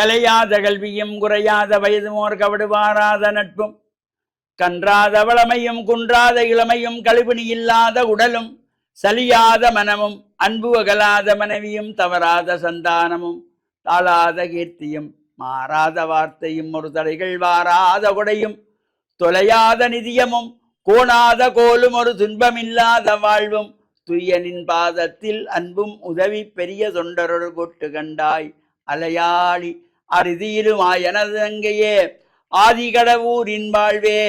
கலையாத கல்வியும் குறையாத வயதுமோர் கவடுவாராத நட்பும் கன்றாத வளமையும் குன்றாத இளமையும் கழிவினி இல்லாத உடலும் சலியாத மனமும் அன்பு அகலாத மனைவியும் தவறாத சந்தானமும் தாளாத கீர்த்தியும் மாறாத வார்த்தையும் ஒரு தடைகள் வாராத கொடையும் தொலையாத நிதியமும் கோணாத கோலும் ஒரு துன்பமில்லாத வாழ்வும் துய்யனின் பாதத்தில் அன்பும் உதவி பெரிய தொண்டரொரு கொட்டு கண்டாய் அலையாளி அறுதியிலுமாயனது அங்கேயே ஆதிகடவூரின் வாழ்வே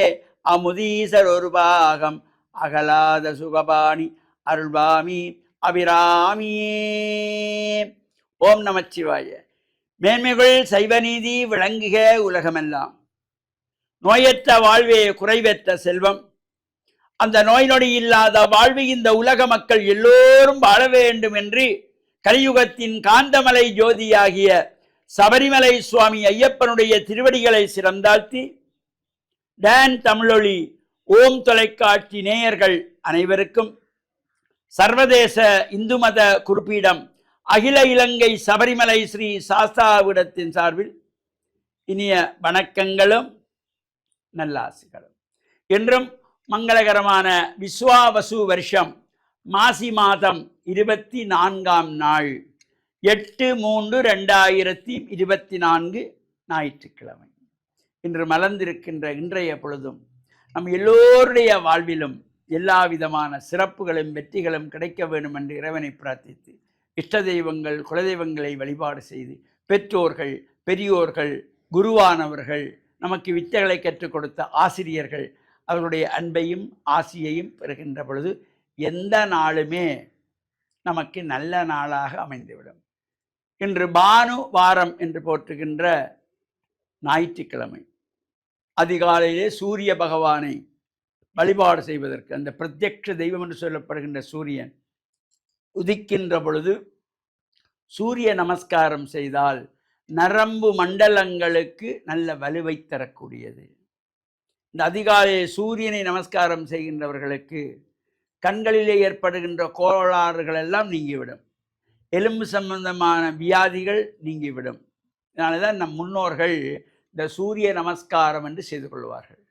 அமுதீசர் ஒரு பாகம் அகலாத சுகபாணி அருள்வாமி அபிராமியே. ஓம் நமச்சிவாய. மேன்மைகள் சைவநீதி விளங்குக உலகமெல்லாம். நோயற்ற வாழ்வே குறைவற்ற செல்வம். அந்த நோய் நொடி இல்லாத வாழ்வு இந்த உலக மக்கள் எல்லோரும் வாழ வேண்டும் என்று கலியுகத்தின் காந்தமலை ஜோதியாகிய சபரிமலை சுவாமி ஐயப்பனுடைய திருவடிகளை சிறந்தாழ்த்தி டான் தமிழொலி ஓம் தொலைக்காட்சி நேயர்கள் அனைவருக்கும் சர்வதேச இந்து மத குறிப்பீடம் அகில இலங்கை சபரிமலை ஸ்ரீ சாஸ்தாவிடத்தின் சார்பில் இனிய வணக்கங்களும் நல்லாசிகளும். என்றும் மங்களகரமான விஸ்வாவசு வருஷம் மாசி மாதம் 24ஆம் நாள் 8/3/2024 ஞாயிற்றுக்கிழமை. இன்று மலர்ந்திருக்கின்ற இன்றைய பொழுதும் நம் எல்லோருடைய வாழ்விலும் எல்லா விதமான சிறப்புகளும் வெற்றிகளும் கிடைக்க வேண்டும் என்று இறைவனை பிரார்த்தித்து இஷ்ட தெய்வங்கள் குலதெய்வங்களை வழிபாடு செய்து பெற்றோர்கள் பெரியோர்கள் குருவானவர்கள் நமக்கு வித்தைகளை கற்றுக் கொடுத்த ஆசிரியர்கள் அவர்களுடைய அன்பையும் ஆசியையும் பெறுகின்ற பொழுது எந்த நாளுமே நமக்கு நல்ல நாளாக அமைந்துவிடும். இன்று பானு வாரம் என்று போற்றுகின்ற ஞாயிற்றுக்கிழமை. அதிகாலையிலே சூரிய பகவானை வழிபாடு செய்வதற்கு அந்த பிரத்யக்ஷ தெய்வம் என்று சொல்லப்படுகின்ற சூரியன் உதிக்கின்ற பொழுது சூரிய நமஸ்காரம் செய்தால் நரம்பு மண்டலங்களுக்கு நல்ல வலுவை தரக்கூடியது. இந்த அதிகாலையில் சூரியனை நமஸ்காரம் செய்கின்றவர்களுக்கு கண்களிலே ஏற்படுகின்ற கோளாறுகள் எல்லாம் நீங்கிவிடும். எலும்பு சம்பந்தமான வியாதிகள் நீங்கிவிடும். அதனால தான் நம் முன்னோர்கள் இந்த சூரிய நமஸ்காரம் என்று செய்து கொள்வார்கள்.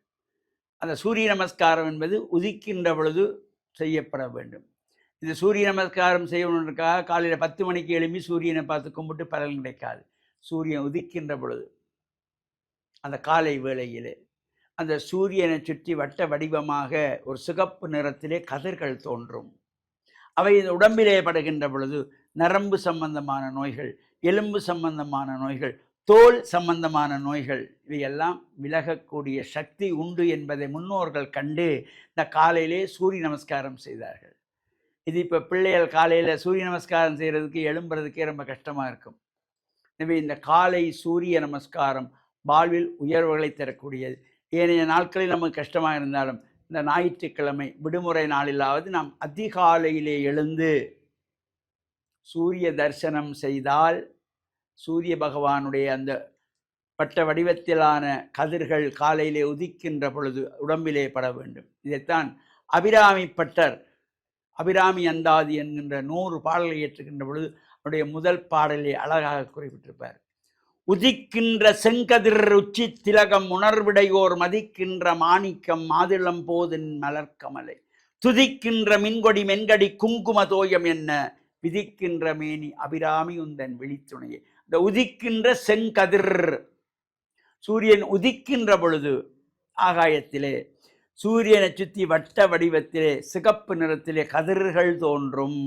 அந்த சூரிய நமஸ்காரம் என்பது உதிக்கின்ற பொழுது செய்யப்பட வேண்டும். இந்த சூரிய நமஸ்காரம் செய்யணுன்றதுக்காக காலையில் 10 மணிக்கு எழும்பி சூரியனை பார்த்து கும்பிட்டு பலன் கிடைக்காது. சூரியன் உதிக்கின்ற பொழுது அந்த காலை வேளையிலே அந்த சூரியனை சுற்றி வட்ட வடிவமாக ஒரு சிகப்பு நிறத்திலே கதிர்கள் தோன்றும். அவை இந்த உடம்பிலே படுகின்ற பொழுது நரம்பு சம்பந்தமான நோய்கள், எலும்பு சம்பந்தமான நோய்கள், தோல் சம்பந்தமான நோய்கள் இவையெல்லாம் விலகக்கூடிய சக்தி உண்டு என்பதை முன்னோர்கள் கண்டு இந்த காலையிலே சூரிய நமஸ்காரம் செய்தார்கள். இது இப்போ பிள்ளைகள் காலையில் சூரிய நமஸ்காரம் செய்கிறதுக்கு எழும்புறதுக்கே ரொம்ப கஷ்டமாக இருக்கும். எனவே இந்த காலை சூரிய நமஸ்காரம் வாழ்வில் உயர்வுகளை தரக்கூடியது. ஏனைய நாட்களில் நமக்கு கஷ்டமாக இருந்தாலும் இந்த ஞாயிற்றுக்கிழமை விடுமுறை நாளிலாவது நாம் அதிகாலையிலே எழுந்து சூரிய தரிசனம் செய்தால் சூரிய பகவானுடைய அந்த பட்ட வடிவத்திலான கதிர்கள் காலையிலே உதிக்கின்ற பொழுது உடம்பிலே பட வேண்டும். இதைத்தான் அபிராமி பட்டர் அபிராமி அந்தாதி என்கின்ற 100 பாடலை ஏற்றுகின்ற பொழுது அவருடைய முதல் பாடலை அழகாக குறிப்பிட்டிருப்பார். உதிக்கின்ற செங்கதிர் உச்சி திலகம் உணர்விடையோர் மதிக்கின்ற மாணிக்கம் மாதிளம் போதின் மலர்கமலை துதிக்கின்ற மின்கொடி மென்கடி குங்கும தோயம் என்ன விதிக்கின்ற மேனி அபிராமி உந்தன் விழித்துணையே. இந்த உதிக்கின்ற செங்கதிர் சூரியன் உதிக்கின்ற பொழுது ஆகாயத்திலே சூரியனை சுற்றி வட்ட வடிவத்திலே சிகப்பு நிறத்திலே கதிர்கள் தோன்றும்.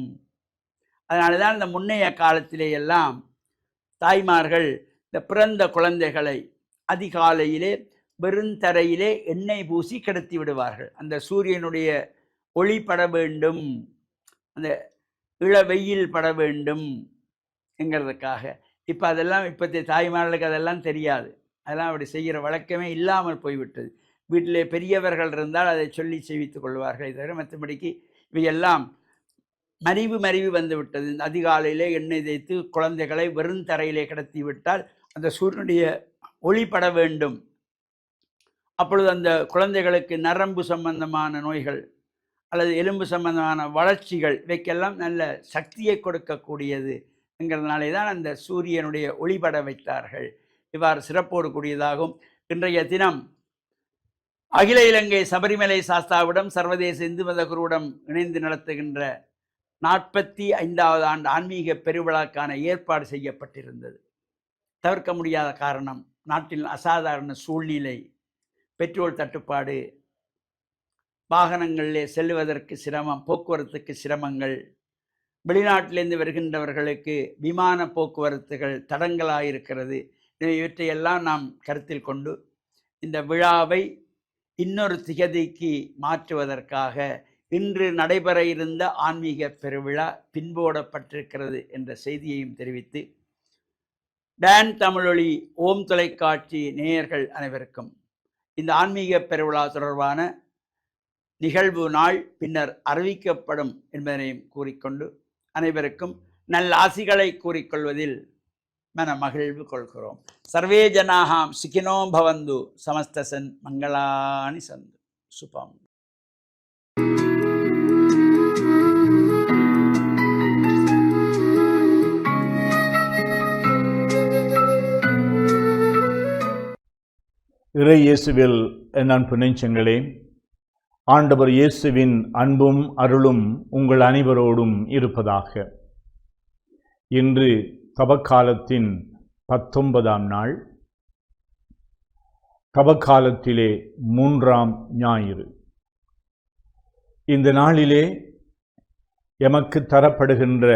அதனால தான் இந்த முன்னைய காலத்திலே எல்லாம் தாய்மார்கள் இந்த பிறந்த குழந்தைகளை அதிகாலையிலே வெறுந்தரையிலே எண்ணெய் பூசி கிடத்தி விடுவார்கள். அந்த சூரியனுடைய ஒளி பட வேண்டும், அந்த இள வெயில் பட வேண்டும் என்கிறதுக்காக. இப்போ அதெல்லாம் இப்போத்தைய தாய்மார்களுக்கு அதெல்லாம் தெரியாது. அதெல்லாம் அப்படி செய்கிற வழக்கமே இல்லாமல் போய்விட்டது. வீட்டிலே பெரியவர்கள் இருந்தால் அதை சொல்லி செய்வித்துக் கொள்வார்கள். தவிர மற்றபடிக்கு இவையெல்லாம் மறிவு வந்து விட்டது. இந்த அதிகாலையிலே எண்ணெய் தேய்த்து குழந்தைகளை வெறுந்தரையிலே கிடத்தி விட்டால் அந்த சூரியனுடைய ஒளிப்பட வேண்டும். அப்பொழுது அந்த குழந்தைகளுக்கு நரம்பு சம்பந்தமான நோய்கள் அல்லது எலும்பு சம்பந்தமான வளர்ச்சிகள் இவைக்கெல்லாம் நல்ல சக்தியை கொடுக்கக்கூடியது என்கிறதுனாலே தான் அந்த சூரியனுடைய ஒளிபட வைத்தார்கள். இவ்வாறு சிறப்போடு கூடியதாகும். இன்றைய தினம் அகில இலங்கை சபரிமலை சாஸ்தாவிடம் சர்வதேச இந்து மத குருவிடம் இணைந்து நடத்துகின்ற 45வது ஆண்டு ஆன்மீக பெருவிழாக்கான ஏற்பாடு செய்யப்பட்டிருந்தது. தவிர்க்க முடியாத காரணம், நாட்டில் அசாதாரண சூழ்நிலை, பெட்ரோல் தட்டுப்பாடு, வாகனங்களிலே செல்வதற்கு சிரமம், போக்குவரத்துக்கு சிரமங்கள், வெளிநாட்டிலிருந்து வருகின்றவர்களுக்கு விமான போக்குவரத்துகள் தடங்களாயிருக்கிறது. இவற்றையெல்லாம் நாம் கருத்தில் கொண்டு இந்த விழாவை இன்னொரு திகதிக்கு மாற்றுவதற்காக இன்று நடைபெற இருந்த ஆன்மீக பெருவிழா பின்போடப்பட்டிருக்கிறது என்ற செய்தியையும் தெரிவித்து, டான் தமிழொலி ஓம் தொலைக்காட்சி நேயர்கள் அனைவருக்கும் இந்த ஆன்மீக பெருவிழா தொடர்பான நிகழ்வு நாள் பின்னர் அறிவிக்கப்படும் என்பதனையும் கூறிக்கொண்டு அனைவருக்கும் நல்ல ஆசிகளை கூறிக்கொள்வதில் மன மகிழ்வு கொள்கிறோம். சர்வே ஜனாஹாம் சுகினோ பவந்து சமஸ்தசன் மங்களானி சந்து சுபம். இறை இயேசுவில் என் அன்பு நெஞ்சங்களே, ஆண்டவர் இயேசுவின் அன்பும் அருளும் உங்கள் அனைவரோடும் இருப்பதாக. இன்று தவக்காலத்தின் 19ஆம் நாள், தவக்காலத்திலே 3ஆம் ஞாயிறு. இந்த நாளிலே எமக்கு தரப்படுகின்ற,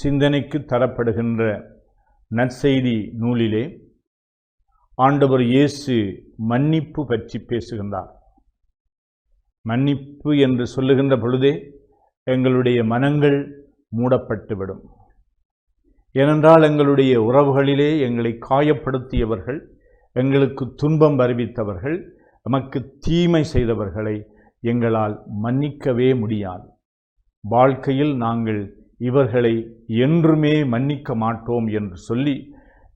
சிந்தனைக்கு தரப்படுகின்ற நற்செய்தி நூலிலே ஆண்டவர் இயேசு மன்னிப்பு பற்றி பேசுகின்றார். மன்னிப்பு என்று சொல்லுகின்ற பொழுதே எங்களுடைய மனங்கள் மூடப்பட்டுவிடும். ஏனென்றால் எங்களுடைய உறவுகளிலே எங்களை காயப்படுத்தியவர்கள், எங்களுக்கு துன்பம் வருவித்தவர்கள், நமக்கு தீமை செய்தவர்களை எங்களால் மன்னிக்கவே முடியாது. வாழ்க்கையில் நாங்கள் இவர்களை என்றுமே மன்னிக்க மாட்டோம் என்று சொல்லி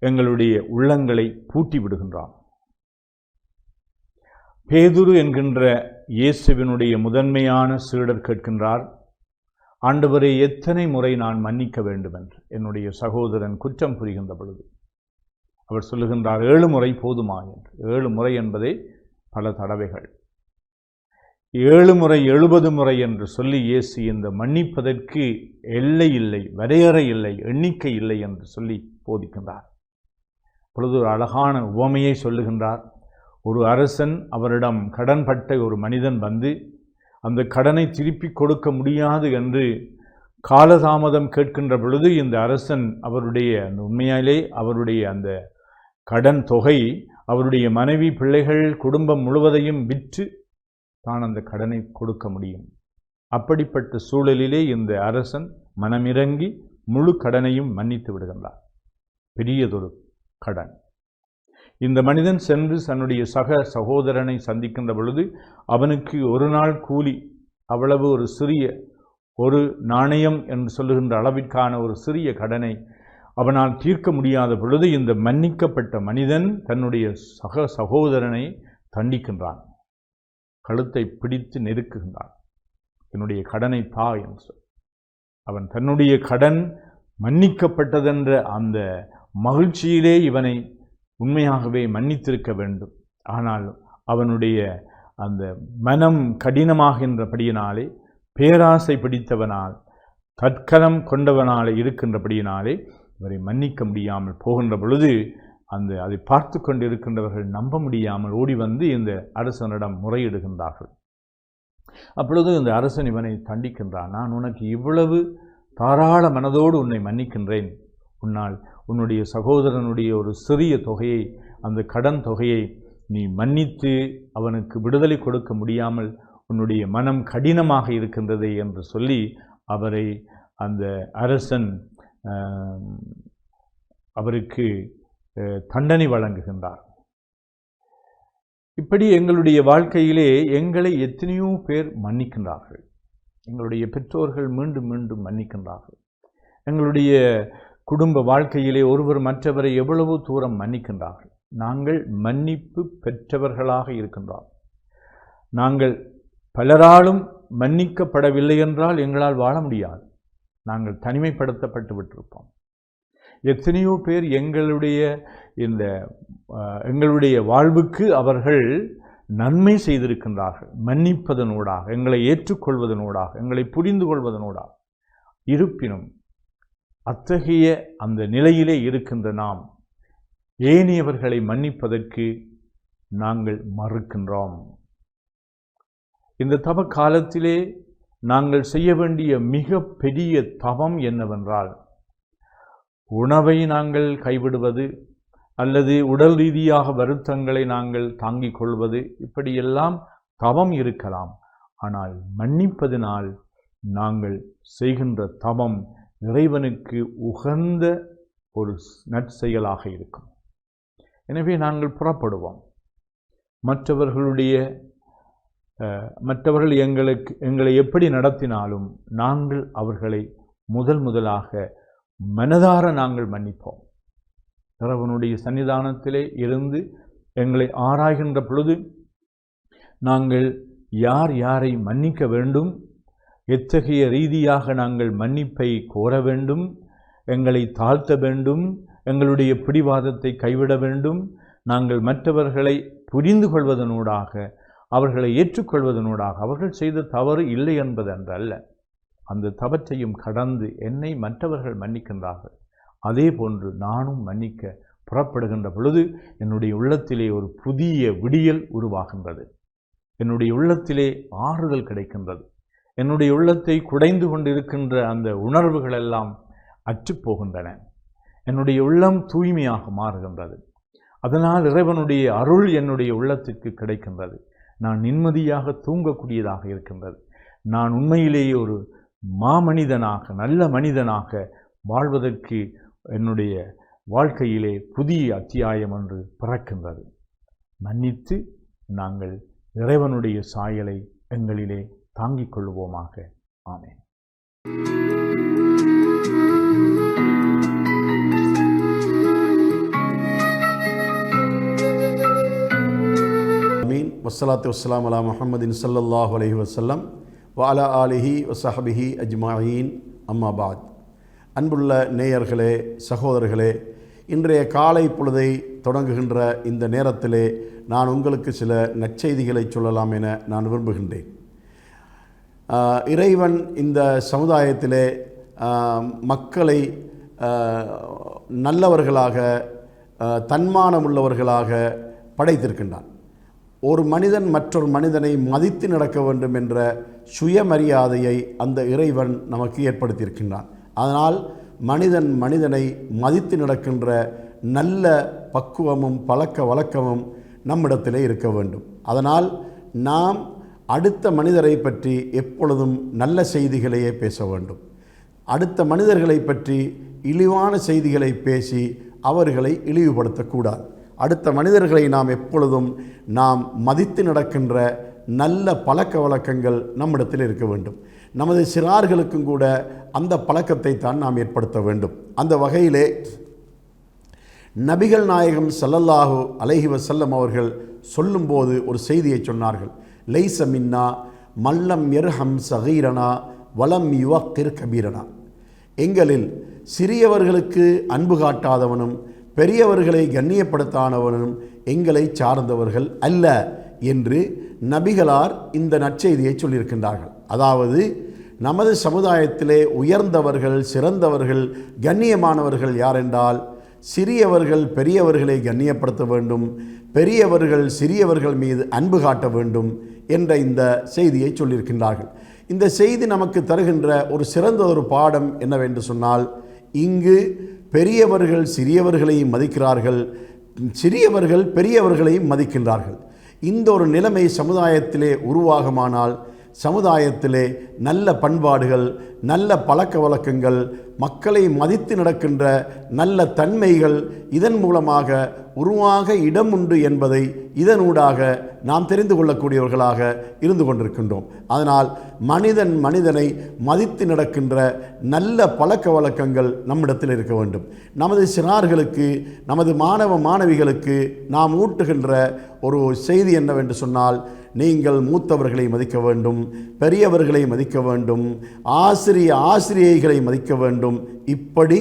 எங்களுடைய உள்ளங்களை பூட்டி விடுகின்றான். பேதுரு என்கின்ற இயேசுவினுடைய முதன்மையான சீடர் கேட்கின்றார், ஆண்டவரே, எத்தனை முறை நான் மன்னிக்க வேண்டும் என்று என்னுடைய சகோதரன் குற்றம் புரிகின்ற பொழுது? அவர் சொல்லுகின்றார், 7 முறை போதுமா என்று. 7 முறை என்பதே பல தடவைகள். 7 முறை 70 முறை என்று சொல்லி இயேசு இந்த மன்னிப்பதற்கு எல்லை இல்லை, வரையறை இல்லை, எண்ணிக்கை இல்லை என்று சொல்லி போதிக்கின்றார். பொழுது ஒரு அழகான உவமையை சொல்லுகின்றார். ஒரு அரசன், அவரிடம் கடன்பட்ட ஒரு மனிதன் வந்து அந்த கடனை திருப்பி கொடுக்க முடியாது என்று காலதாமதம் கேட்கின்ற பொழுது, இந்த அரசன் அவருடைய உண்மையாலே அவருடைய அந்த கடன் தொகை, அவருடைய மனைவி, பிள்ளைகள், குடும்பம் முழுவதையும் விற்று தான் அந்த கடனை கொடுக்க முடியும். அப்படிப்பட்ட சூழலிலே இந்த அரசன் மனமிறங்கி முழு கடனையும் மன்னித்து விடுகின்றார். பெரியதொரு கடன். இந்த மனிதன் சென்று தன்னுடைய சகோதரனை சந்திக்கின்ற பொழுது அவனுக்கு ஒரு நாள் கூலி, அவ்வளவு ஒரு சிறிய, ஒரு நாணயம் என்று சொல்லுகின்ற அளவிற்கான ஒரு சிறிய கடனை அவனால் தீர்க்க முடியாத பொழுது இந்த மன்னிக்கப்பட்ட மனிதன் தன்னுடைய சகோதரனை தண்டிக்கின்றான். கழுத்தை பிடித்து நெருக்குகின்றான். என்னுடைய கடனை தா என்று. அவன் தன்னுடைய கடன் மன்னிக்கப்பட்டதென்ற அந்த மகிழ்ச்சியிலே இவனை உண்மையாகவே மன்னித்திருக்க வேண்டும். ஆனால் அவனுடைய அந்த மனம் கடினமாகின்றபடியினாலே, பேராசை பிடித்தவனால், தற்கலம் கொண்டவனாலே இருக்கின்றபடியினாலே இவரை மன்னிக்க முடியாமல் போகின்ற பொழுது அதை பார்த்து கொண்டிருக்கின்றவர்கள் நம்ப முடியாமல் ஓடி வந்து இந்த அரசனிடம் முறையிடுகின்றார்கள். அப்பொழுது இந்த அரசன் இவனை தண்டிக்கின்றான். நான் உனக்கு இவ்வளவு தாராள மனதோடு உன்னை மன்னிக்கின்றேன். உன்னுடைய சகோதரனுடைய ஒரு சிறிய தொகையை, அந்த கடன் தொகையை நீ மன்னித்து அவனுக்கு விடுதலை கொடுக்க முடியாமல் உன்னுடைய மனம் கடினமாக இருக்கின்றதே என்று சொல்லி அவரை அந்த அரசன் அவருக்கு தண்டனை வழங்குகின்றார். இப்படி எங்களுடைய வாழ்க்கையிலே எங்களை எத்தனையோ பேர் மன்னிக்கின்றார்கள். எங்களுடைய பெற்றோர்கள் மீண்டும் மீண்டும் மன்னிக்கின்றார்கள். எங்களுடைய குடும்ப வாழ்க்கையிலே ஒருவர் மற்றவரை எவ்வளவு தூரம் மன்னிக்கின்றார்கள். நாங்கள் மன்னிப்பு பெற்றவர்களாக இருக்கின்றோம். நாங்கள் பலராலும் மன்னிக்கப்படவில்லை என்றால் எங்களால் வாழ முடியாது. நாங்கள் தனிமைப்படுத்தப்பட்டு விட்டிருப்போம். எத்தனையோ பேர் எங்களுடைய வாழ்வுக்கு அவர்கள் நன்மை செய்திருக்கின்றார்கள். மன்னிப்பதனூடாக, எங்களை ஏற்றுக்கொள்வதனூடாக, எங்களை புரிந்து கொள்வதனூடாக. இருப்பினும் அத்தகைய அந்த நிலையிலே இருக்கின்ற நாம் ஏனையவர்களை மன்னிப்பதற்கு நாங்கள் மறுக்கின்றோம். இந்த தவ காலத்திலே நாங்கள் செய்ய வேண்டிய மிக பெரிய தவம் என்னவென்றால், உணவை நாங்கள் கைவிடுவது அல்லது உடல் ரீதியாக வருத்தங்களை நாங்கள் தாங்கிக் கொள்வது, இப்படியெல்லாம் தவம் இருக்கலாம். ஆனால் மன்னிப்பதனால் நாங்கள் செய்கின்ற தவம் இறைவனுக்கு உகந்த ஒரு நற்செயலாக இருக்கும். எனவே நாங்கள் புறப்படுவோம். மற்றவர்கள் எங்களை எப்படி நடத்தினாலும் நாங்கள் அவர்களை முதலாக மனதார நாங்கள் மன்னிப்போம். இறைவனுடைய சன்னிதானத்திலே இருந்து எங்களை ஆராய்கின்ற பொழுது நாங்கள் யாரை மன்னிக்க வேண்டும், எத்தகைய ரீதியாக நாங்கள் மன்னிப்பை கோர வேண்டும், எங்களை தாழ்த்த வேண்டும், எங்களுடைய பிடிவாதத்தை கைவிட வேண்டும், நாங்கள் மற்றவர்களை புரிந்து கொள்வதனூடாக, அவர்களை ஏற்றுக்கொள்வதனூடாக, அவர்கள் செய்த தவறு இல்லை என்பதன்றல்ல, அந்த தவற்றையும் கடந்து என்னை மற்றவர்கள் மன்னிக்கின்றார்கள், அதே போன்று நானும் மன்னிக்க புறப்படுகின்ற பொழுது என்னுடைய உள்ளத்திலே ஒரு புதிய விடியல் உருவாகின்றது. என்னுடைய உள்ளத்திலே ஆறுதல் கிடைக்கின்றது. என்னுடைய உள்ளத்தை குடைந்து கொண்டிருக்கின்ற அந்த உணர்வுகள் எல்லாம் அற்றுப்போகின்றன. என்னுடைய உள்ளம் தூய்மையாக மாறுகின்றது. அதனால் இறைவனுடைய அருள் என்னுடைய உள்ளத்திற்கு கிடைக்கின்றது. நான் நிம்மதியாக தூங்கக்கூடியதாக இருக்கின்றது. நான் உண்மையிலேயே ஒரு மாமனிதனாக, நல்ல மனிதனாக வாழ்வதற்கு என்னுடைய வாழ்க்கையிலே புதிய அத்தியாயம் ஒன்று பிறக்கின்றது. மன்னித்து நாங்கள் இறைவனுடைய சாயலை எங்களிலே தாங்கிக் கொள்வோமாக. ஆமென். ஆமீன். வஸ்ஸலாத்து வஸ்ஸலாமு அலா முஹம்மதின் ஸல்லல்லாஹு அலைஹி வஸல்லம் வ அலா ஆலிஹி வஸஹ்பிஹி அஜ்மஈன். அம்மா பாத். அன்புள்ள நேயர்களே, சகோதரர்களே, இன்றைய காலை பொழுதை தொடங்குகின்ற இந்த நேரத்திலே நான் உங்களுக்கு சில நற்செய்திகளை சொல்லலாம் என நான் விரும்புகின்றேன். இறைவன் இந்த சமுதாயத்திலே மக்களை நல்லவர்களாக, தன்மானமுள்ளவர்களாக படைத்திருக்கின்றான். ஒரு மனிதன் மற்றொரு மனிதனை மதித்து நடக்க வேண்டும் என்ற சுயமரியாதையை அந்த இறைவன் நமக்கு ஏற்படுத்தியிருக்கின்றான். அதனால் மனிதனை மதித்து நடக்கின்ற நல்ல பக்குவமும் பழக்க வழக்கமும் நம்மிடத்திலே இருக்க வேண்டும். அதனால் நாம் அடுத்த மனிதரை பற்றி எப்பொழுதும் நல்ல செய்திகளையே பேச வேண்டும். அடுத்த மனிதர்களை பற்றி இழிவான செய்திகளை பேசி அவர்களை இழிவுபடுத்தக்கூடாது. அடுத்த மனிதர்களை நாம் எப்பொழுதும் மதித்து நடக்கின்ற நல்ல பழக்க வழக்கங்கள் நம்மிடத்தில் இருக்க வேண்டும். நமது சிறார்களுக்கும் கூட அந்த பழக்கத்தை தான் நாம் ஏற்படுத்த வேண்டும். அந்த வகையிலே நபிகள் நாயகம் ஸல்லல்லாஹு அலைஹி வஸல்லம் அவர்கள் சொல்லும்போது ஒரு செய்தியை சொன்னார்கள். லைஸ மின்னா மல்லம் யர்ஹம் ஸகீரனா வலம் யுவக்கிர் கபீரனா. எங்களில் சிறியவர்களுக்கு அன்பு காட்டாதவனும் பெரியவர்களை கண்ணியப்படுத்தாதவனும் எங்களை சார்ந்தவர்கள் அல்ல என்று நபிகளார் இந்த நற்செய்தியை சொல்லியிருக்கின்றார்கள். அதாவது நமது சமுதாயத்திலே உயர்ந்தவர்கள், சிறந்தவர்கள், கண்ணியமானவர்கள் யாரென்றால் சிறியவர்கள் பெரியவர்களை கண்ணியப்படுத்த வேண்டும், பெரியவர்கள் சிறியவர்கள் மீது அன்பு காட்ட வேண்டும் என்ற இந்த செய்தியை சொல்லியிருக்கின்றார்கள். இந்த செய்தி நமக்கு தருகின்ற ஒரு சிறந்த ஒரு பாடம் என்னவென்று சொன்னால், இங்கு பெரியவர்கள் சிறியவர்களையும் மதிக்கிறார்கள், சிறியவர்கள் பெரியவர்களையும் மதிக்கின்றார்கள். இந்த ஒரு நிலைமை சமுதாயத்திலே உருவாகுமானால் சமுதாயத்திலே நல்ல பண்பாடுகள், நல்ல பழக்க வழக்கங்கள், மக்களை மதித்து நடக்கின்ற நல்ல தன்மைகள் இதன் மூலமாக உருவாக இடம் உண்டு என்பதை இதனூடாக நாம் தெரிந்து கொள்ளக்கூடியவர்களாக இருந்து கொண்டிருக்கின்றோம். அதனால் மனிதனை மதித்து நடக்கின்ற நல்ல பழக்க வழக்கங்கள் நம்மிடத்தில் இருக்க வேண்டும். நமது சிறார்களுக்கு, நமது மாணவ மாணவிகளுக்கு நாம் ஊட்டுகின்ற ஒரு செய்தி என்னவென்று சொன்னால், நீங்கள் மூத்தவர்களை மதிக்க வேண்டும், பெரியவர்களை மதிக்க வேண்டும், ஆசிரியைகளை மதிக்க வேண்டும். இப்படி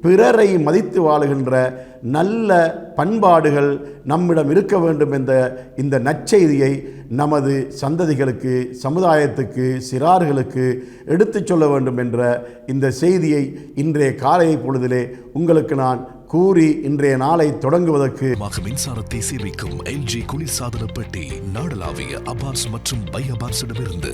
பிறரை மதித்து வாழுகின்ற நல்ல பண்பாடுகள் நம்மிடம் இருக்க வேண்டும் என்ற இந்த நற்செய்தியை நமது சந்ததிகளுக்கு, சமுதாயத்துக்கு, சிறார்களுக்கு எடுத்துச் சொல்ல வேண்டும் என்ற இந்த செய்தியை இன்றைய காலை பொழுதிலே உங்களுக்கு நான் கூறி இன்றைய நாளை தொடங்குவதற்கு மின்சாரத்தை சேமிக்கும் LG குளிர்சாதன பெட்டி நாடளாவிய அபார்ஸ் மற்றும் பை அபார்ஸிடமிருந்து